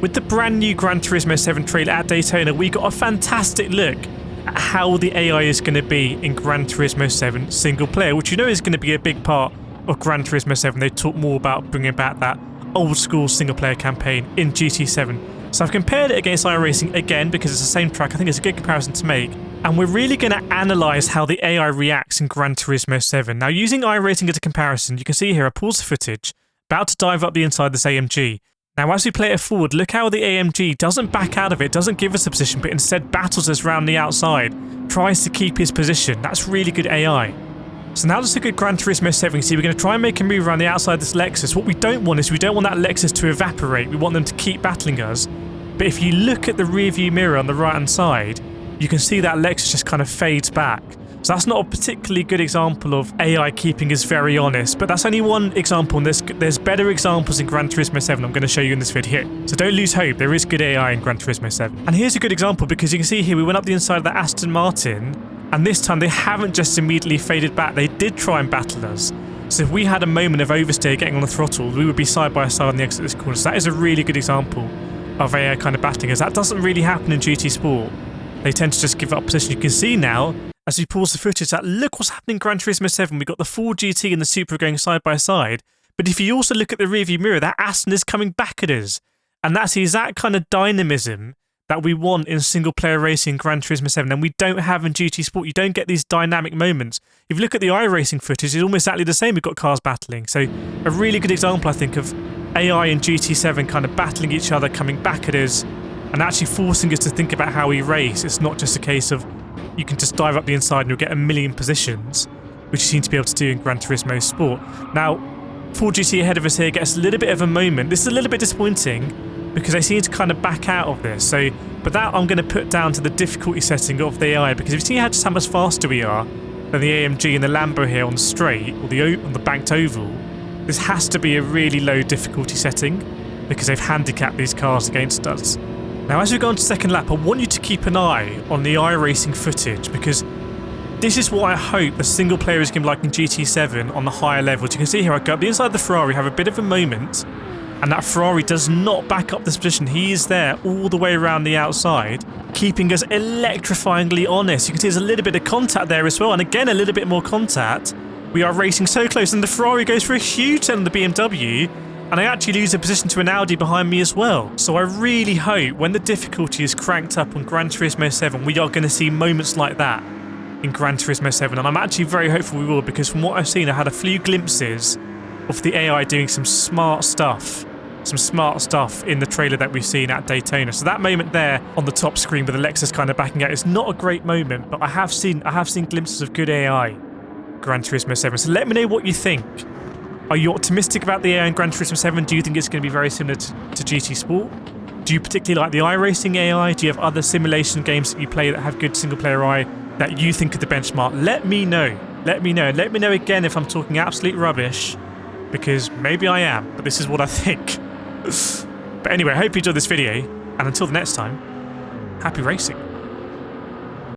With the brand new Gran Turismo 7 trailer at Daytona, we got a fantastic look at how the AI is going to be in Gran Turismo 7 single player, which you know is going to be a big part of Gran Turismo 7. They talk more about bringing back that old school single player campaign in GT7. So I've compared it against iRacing again because it's the same track. I think it's a good comparison to make. And we're really going to analyse how the AI reacts in Gran Turismo 7. Now, using iRacing as a comparison, you can see here I pause the footage, about to dive up the inside of this AMG. Now, as we play it forward, look how the AMG doesn't back out of it, doesn't give us a position, but instead battles us round the outside, tries to keep his position. That's really good AI. So now let's look at Gran Turismo 7. See, we're going to try and make a move around the outside of this Lexus. What we don't want is we don't want that Lexus to evaporate. We want them to keep battling us. But if you look at the rear view mirror on the right hand side, you can see that Lexus just kind of fades back. So that's not a particularly good example of AI keeping us very honest, but that's only one example, and there's better examples in Gran Turismo 7 I'm going to show you in this video. So don't lose hope, there is good AI in Gran Turismo 7. And here's a good example, because you can see here we went up the inside of that Aston Martin, and this time they haven't just immediately faded back, they did try and battle us. So if we had a moment of oversteer getting on the throttle, we would be side by side on the exit of this corner. So that is a really good example of AI kind of battling us. That doesn't really happen in GT Sport. They tend to just give up position. You can see now, as we pause the footage, that look what's happening in Gran Turismo 7. We've got the Ford GT and the Supra going side by side. But if you also look at the rearview mirror, that Aston is coming back at us. And that's the exact kind of dynamism that we want in single-player racing in Gran Turismo 7. And we don't have in GT Sport. You don't get these dynamic moments. If you look at the iRacing footage, it's almost exactly the same. We've got cars battling. So a really good example, I think, of AI and GT7 kind of battling each other, coming back at us, and actually forcing us to think about how we race. It's not just a case of you can just dive up the inside and you'll get a million positions, which you seem to be able to do in Gran Turismo Sport. Now, Ford GT ahead of us here gets a little bit of a moment. This is a little bit disappointing because they seem to kind of back out of this. So, but that I'm going to put down to the difficulty setting of the AI, because if you see just how much faster we are than the AMG and the Lambo here on the straight, or on the banked oval, this has to be a really low difficulty setting because they've handicapped these cars against us. Now, as we go on to second lap, I want you to keep an eye on the iRacing footage, because this is what I hope the single player is going to be like in GT7 on the higher levels. You can see here, I go up the inside of the Ferrari, have a bit of a moment, and that Ferrari does not back up this position. He is there all the way around the outside, keeping us electrifyingly honest. You can see there's a little bit of contact there as well, and again, a little bit more contact. We are racing so close, and the Ferrari goes for a huge turn on the BMW, and I actually lose a position to an Audi behind me as well. So I really hope when the difficulty is cranked up on Gran Turismo 7, we are going to see moments like that in Gran Turismo 7. And I'm actually very hopeful we will, because from what I've seen, I had a few glimpses of the AI doing some smart stuff in the trailer that we've seen at Daytona. So that moment there on the top screen with the Lexus kind of backing out is not a great moment, but I have seen glimpses of good AI in Gran Turismo 7. So let me know what you think. Are you optimistic about the AI in Gran Turismo 7? Do you think it's going to be very similar to GT Sport? Do you particularly like the iRacing AI? Do you have other simulation games that you play that have good single-player AI that you think are the benchmark? Let me know. Let me know. Let me know again if I'm talking absolute rubbish, because maybe I am, but this is what I think. But anyway, I hope you enjoyed this video, and until the next time, happy racing.